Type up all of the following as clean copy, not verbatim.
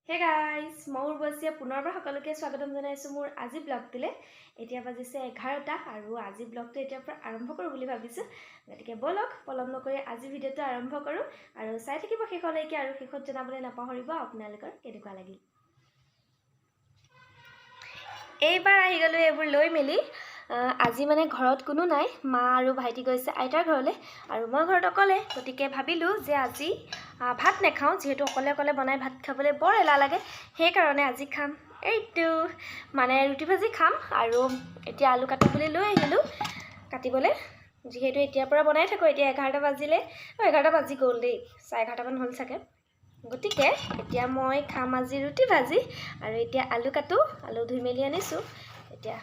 Hey guys, মই উৰ্বশীয়ে পুনৰবাৰ সকলোকে স্বাগতম জনাইছো মোৰ আজি ব্লগটোলে। এতিয়া বাজিছে 11টা আৰু আজি ব্লগটো এতিয়াৰ পৰা আৰম্ভ কৰো বুলি ভাবিছো। গতিকে বলক পলম নকৰি আজি ভিডিঅটো আৰম্ভ কৰো আৰু চাই থাকিব শেষলৈকে আৰু শেষত জনাবলৈ নাপাহৰিব আপোনালোকৰ কেনেকুৱা লাগিল। এইবাৰ আহি গলো এইবোৰ লৈ মেলি আজি মানে ঘৰত কোনো নাই, মা আৰু ভাইটি গৈছে আইতাৰ ঘৰলে আৰু মই ঘৰত অকলে। গতিকে ভাবিলো যে আজি ভাত নেখাও, যেহেতু অকলে অকলে বনাই ভাত খাবলৈ বৰ এলাহ লাগে, সেই কাৰণে আজি খাম এইটো মানে ৰুটি ভাজি খাম। আৰু এতিয়া আলু কাটো বুলি লৈ আহিলো কাটিবলৈ, যেহেতু এতিয়াৰ পৰা বনাই থাকো। এতিয়া 11টা বাজিলে, 11টা বাজি গ'ল দেই, 11:30 মান হ'ল চাগে। গতিকে এতিয়া মই খাম আজি ৰুটি ভাজি আৰু এতিয়া আলু কাটো, আলু ধুই মেলি আনিছো, এতিয়া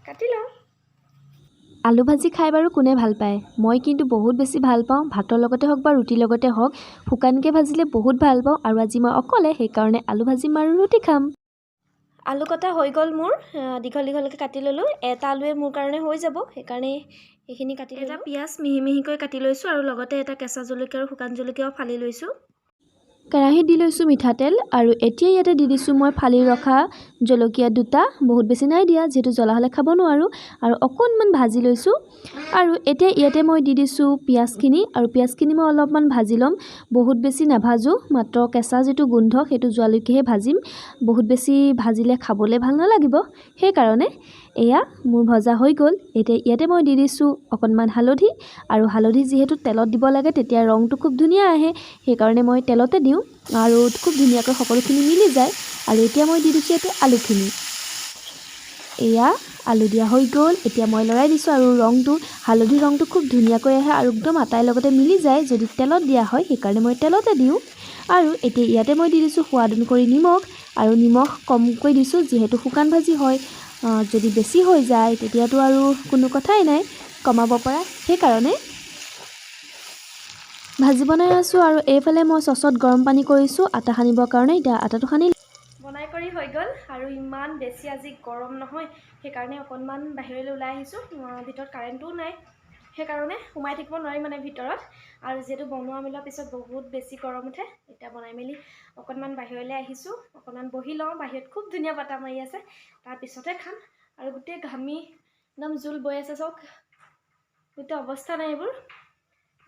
কাটি লওঁ। আলু ভাজি খাই বাৰু কোনে ভাল পায়, মই কিন্তু বহুত বেছি ভাল পাওঁ। ভাতৰ লগতে হওক বা ৰুটিৰ লগতে হওক, শুকানকৈ ভাজিলে বহুত ভাল পাওঁ। আৰু আজি মই অকলে, সেইকাৰণে আলু ভাজিম আৰু ৰুটি খাম। আলু কটা হৈ গ'ল মোৰ, দীঘল দীঘলকৈ কাটি ল'লোঁ। এটা আলুৱে মোৰ কাৰণে হৈ যাব, সেইকাৰণে এইখিনি কাটি ল'লোঁ। এটা পিঁয়াজ মিহি মিহিকৈ কাটি লৈছোঁ আৰু লগতে এটা কেঁচা জলকীয়া আৰু শুকান জলকীয়াও ফালি লৈছোঁ। কেৰাহীত দি লৈছোঁ মিঠাতেল আৰু এতিয়া ইয়াতে দি দিছোঁ মই ফালি ৰখা জলকীয়া দুটা। বহুত বেছি নাই দিয়া, যিহেতু জ্বলা হ'লে খাব নোৱাৰোঁ। আৰু অকণমান ভাজি লৈছোঁ আৰু এতিয়া ইয়াতে মই দি দিছোঁ পিঁয়াজখিনি, আৰু পিঁয়াজখিনি মই অলপমান ভাজি ল'ম। বহুত বেছি নাভাজোঁ, মাত্ৰ কেঁচা যিটো গোন্ধ সেইটো যোৱালৈকেহে ভাজিম। বহুত বেছি ভাজিলে খাবলৈ ভাল নালাগিব, সেইকাৰণে এয়া মোৰ ভজা হৈ গ'ল। এতিয়া ইয়াতে মই দি দিছোঁ অকণমান হালধি, আৰু হালধি যিহেতু তেলত দিব লাগে তেতিয়া ৰংটো খুব ধুনীয়া আহে, সেইকাৰণে মই তেলতে দিওঁ আৰু খুব ধুনীয়াকৈ সকলোখিনি মিলি যায়। আৰু এতিয়া মই দি দিছোঁ ইয়াতে আলুখিনি। এয়া আলু দিয়া হৈ গ'ল, এতিয়া মই লৰাই দিছোঁ আৰু হালধিৰ ৰংটো খুব ধুনীয়াকৈ আহে আৰু একদম আটাৰ লগতে মিলি যায় যদি তেলত দিয়া হয়, সেইকাৰণে মই তেলতে দিওঁ। আৰু এতিয়া ইয়াতে মই দি দিছোঁ সোৱাদ অনুসৰি নিমখ, আৰু নিমখ কমকৈ দিছোঁ যিহেতু শুকান ভাজি হয়। যদি বেছি হৈ যায় তেতিয়াতো আৰু কোনো কথাই নাই, কমাব পৰা, সেইকাৰণে ভাজি বনাই আছোঁ। আৰু এইফালে মই চচত গৰম পানী কৰিছোঁ আটা সানিবৰ কাৰণে। এতিয়া আটাটো সানি বনাই কৰি হৈ গ'ল আৰু ইমান বেছি আজি গৰম নহয়, সেইকাৰণে অকণমান বাহিৰলৈ ওলাই আহিছোঁ। ভিতৰত কাৰেণ্টটোও নাই, সেইকাৰণে সোমাই থাকিব নোৱাৰি মানে ভিতৰত। আৰু যিহেতু বনোৱা মেলাৰ পিছত বহুত বেছি গৰম উঠে, এতিয়া বনাই মেলি অকণমান বাহিৰলৈ আহিছোঁ, অকণমান বহি লওঁ। বাহিৰত খুব ধুনীয়া বতাহ মাৰি আছে, তাৰপিছতে খাম। আৰু গোটেই ঘামি একদম জোল বৈ আছে, চাওক গোটেই অৱস্থা নাই, এইবোৰ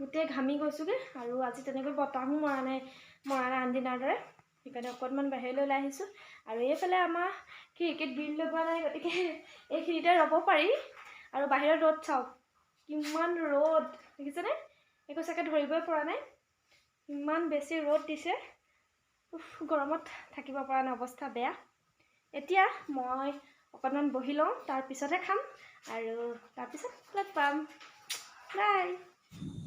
গোটেই ঘামি গৈছোঁগৈ। আৰু আজি তেনেকৈ বতাহো মৰা নাই আন দিনাৰ দৰে, সেইকাৰণে অকণমান বাহিৰলৈ ওলাই আহিছোঁ। আৰু এইফালে আমাৰ খিৰিকীত গ্ৰিল লগোৱা নাই, গতিকে এইখিনিতে ৰ'ব পাৰি। আৰু বাহিৰত ৰ'দ চাওক, কিমান ৰ'দ দেখিছেনে? একো চাগে ধৰিবই পৰা নাই, ইমান বেছি ৰ'দ দিছে। গৰমত থাকিব পৰা নাই, অৱস্থা বেয়া। এতিয়া মই অকণমান বহি লওঁ, তাৰপিছতহে খাম আৰু তাৰপিছত লগ পাম। বাই।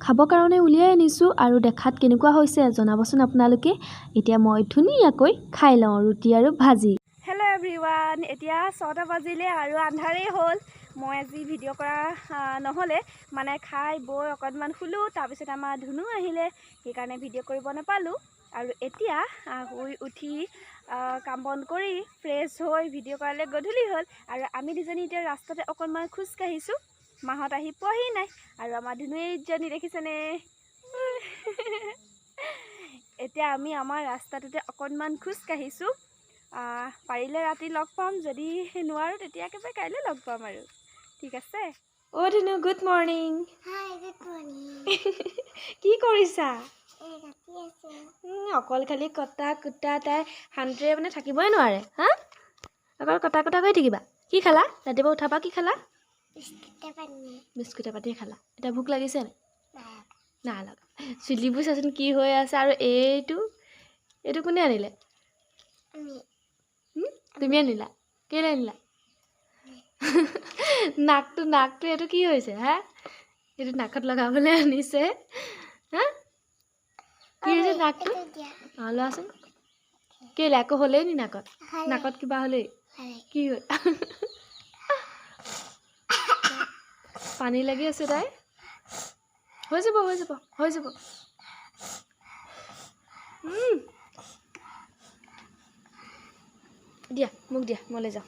খাবৰ কাৰণে উলিয়াই আনিছোঁ আৰু দেখাত কেনেকুৱা হৈছে জনাবচোন আপোনালোকে। এতিয়া মই ধুনীয়াকৈ খাই লওঁ ৰুটি আৰু ভাজি। হেল্ল' এভৰিৱান, এতিয়া 6টা বাজিলে আৰু আন্ধাৰেই হ'ল। মই আজি ভিডিঅ' কৰা নহ'লে, মানে খাই বৈ অকণমান শুলোঁ, তাৰপিছত আমাৰ ধুনু আহিলে, সেইকাৰণে ভিডিঅ' কৰিব নাপালোঁ। আৰু এতিয়া শুই উঠি কাম বন কৰি ফ্ৰেছ হৈ ভিডিঅ' কৰালে গধূলি হ'ল। আৰু আমি দুজনী এতিয়া ৰাস্তাতে অকণমান খোজকাঢ়িছোঁ, মাহঁত আহি পোৱাহি নাই। আৰু আমাৰ ধুনুজনী দেখিছেনে? এতিয়া আমি আমাৰ ৰাস্তাটোতে অকণমান খোজকাঢ়িছোঁ। পাৰিলে ৰাতি লগ পাম, যদি নোৱাৰোঁ তেতিয়া একেবাৰে কাইলৈ লগ পাম আৰু, ঠিক আছে? অ' ধুনু, গুড মৰ্ণিং। হাই, গুড মৰ্ণিং। কি কৰিছা? কাটি আছে। অকল খালি কটা কুটা, তাই শান্তিৰে মানে থাকিবই নোৱাৰে। হা, অকল কটা কুটা কৰি থাকিবা। কি খালা ৰাতিপুৱা উঠাবা? কি খালা? বিস্কুটে পানী খালা। এতিয়া ভোক লাগিছে নাই? নাই লগা। চুলিবোৰ চাচোন কি হৈ আছে। আৰু এইটো কোনে আনিলে? তুমি আনিলা? কেলৈ আনিলা? নাকটো এইটো কি হৈছে? হা, এইটো নাকত লগাবলৈ আনিছে। হা, কি হৈছে নাকটো? লোৱাচোন। কেলৈ আকৌ হ'লেই নি নাকত কিবা হ'লেই? কি হ'ল? পানী লাগি আছে তাই। হৈ যাব। দিয়া মোক দিয়া, মই লৈ যাওঁ।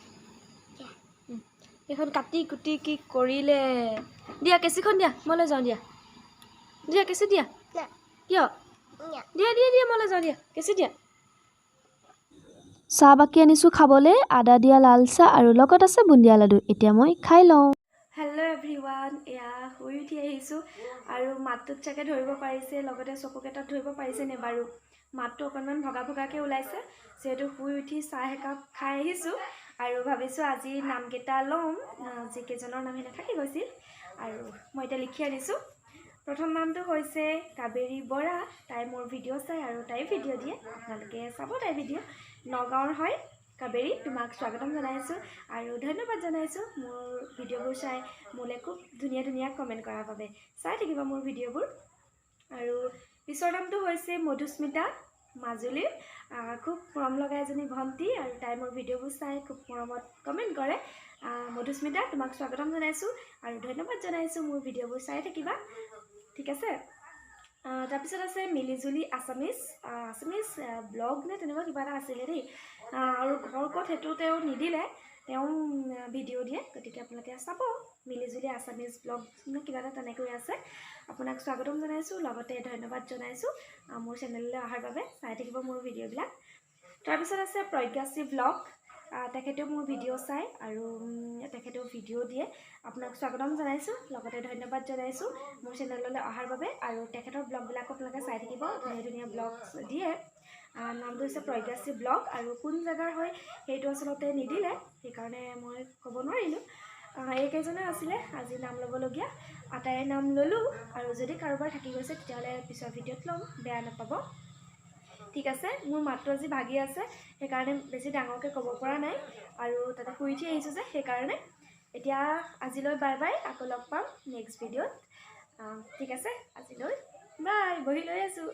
এইখন কাটি কুটি কি কৰিলে? দিয়া কেঁচিখন দিয়া, মই লৈ যাওঁ। দিয়া কেঁচি দিয়া। কিয়? দিয়া মই লৈ যাওঁ। দিয়া কেঁচি দিয়া। চাহ বাকি আনিছোঁ খাবলৈ, আদা দিয়া লাল চাহ আৰু লগত আছে বুন্দিয়া লাডু। এতিয়া মই খাই লওঁ। হেল্ল' এভৰিৱান, এয়া শুই উঠি আহিছোঁ আৰু মাতটোত চাগে ধৰিব পাৰিছে, লগতে চকুকেইটাত ধৰিব পাৰিছেনে বাৰু? মাতটো অকণমান ভগা ভগাকৈ ওলাইছে, যিহেতু শুই উঠি চাহ একাপ খাই আহিছোঁ আৰু ভাবিছোঁ আজি নামকেইটা ল'ম, যিকেইজনৰ নামে নাথাকি গৈছিল। আৰু মই এতিয়া লিখি আনিছোঁ। প্ৰথম নামটো হৈছে কাবেৰী বৰা। তাই মোৰ ভিডিঅ' চাই আৰু তাই ভিডিঅ' দিয়ে, আপোনালোকে চাব তাই ভিডিঅ'। নগাঁৱৰ হয় কাবেৰী, তোমাক স্বাগতম জনাইছোঁ আৰু ধন্যবাদ জনাইছোঁ মোৰ ভিডিঅ'বোৰ চাই মোলৈ খুব ধুনীয়া ধুনীয়া কমেণ্ট কৰাৰ বাবে। চাই থাকিবা মোৰ ভিডিঅ'বোৰ। আৰু পিছৰ নামটো হৈছে মধুস্মিতা, মাজুলীৰ। খুব মৰম লগা এজনী ভণ্টি আৰু তাই মোৰ ভিডিঅ'বোৰ চাই খুব মৰমত কমেণ্ট কৰে। মধুস্মিতা, তোমাক স্বাগতম জনাইছোঁ আৰু ধন্যবাদ জনাইছোঁ মোৰ ভিডিঅ'বোৰ চাই থাকিবা, ঠিক আছে। তাৰপিছত আছে মিলিজুলি আছামিজ ব্লগ নে তেনেকুৱা কিবা এটা আছিলে দেই। আৰু ঘৰ ক'ত সেইটো তেওঁ নিদিলে, তেওঁ ভিডিঅ' দিয়ে, গতিকে আপোনালোকে চাব। মিলিজুলি আছামিজ ব্লগ নে কিবা এটা তেনেকৈ আছে। আপোনাক স্বাগতম জনাইছোঁ, লগতে ধন্যবাদ জনাইছোঁ মোৰ চেনেললৈ অহাৰ বাবে। চাই থাকিব মোৰ ভিডিঅ'বিলাক। তাৰপিছত আছে প্ৰজ্ঞাশ্ৰী ব্লগ। তেখেতেও মোৰ ভিডিঅ' চায় আৰু তেখেতেও ভিডিঅ' দিয়ে। আপোনাক স্বাগতম জনাইছোঁ, লগতে ধন্যবাদ জনাইছোঁ মোৰ চেনেললৈ অহাৰ বাবে। আৰু তেখেতৰ ব্লগবিলাকো আপোনালোকে চাই থাকিব, ধুনীয়া ধুনীয়া ব্লগ দিয়ে। নামটো হৈছে প্ৰজ্ঞাশ্ৰী ব্লগ আৰু কোন জেগাৰ হয় সেইটো আচলতে নিদিলে, সেইকাৰণে মই ক'ব নোৱাৰিলোঁ। এইকেইজনে আছিলে আজি নাম ল'বলগীয়া। আটাইৰে নাম ল'লোঁ আৰু যদি কাৰোবাৰ থাকি গৈছে তেতিয়াহ'লে পিছৰ ভিডিঅ'ত ল'ম, বেয়া নাপাব, ঠিক আছে। মোৰ মাতটো আজি ভাগি আছে, সেইকাৰণে বেছি ডাঙৰকৈ ক'ব পৰা নাই আৰু তাতে শুই উঠি আহিছোঁ যে সেইকাৰণে। এতিয়া আজিলৈ বাই বাই, আকৌ লগ পাম নেক্সট ভিডিঅ'ত, ঠিক আছে। আজিলৈ বাই, বহি লৈ আছোঁ।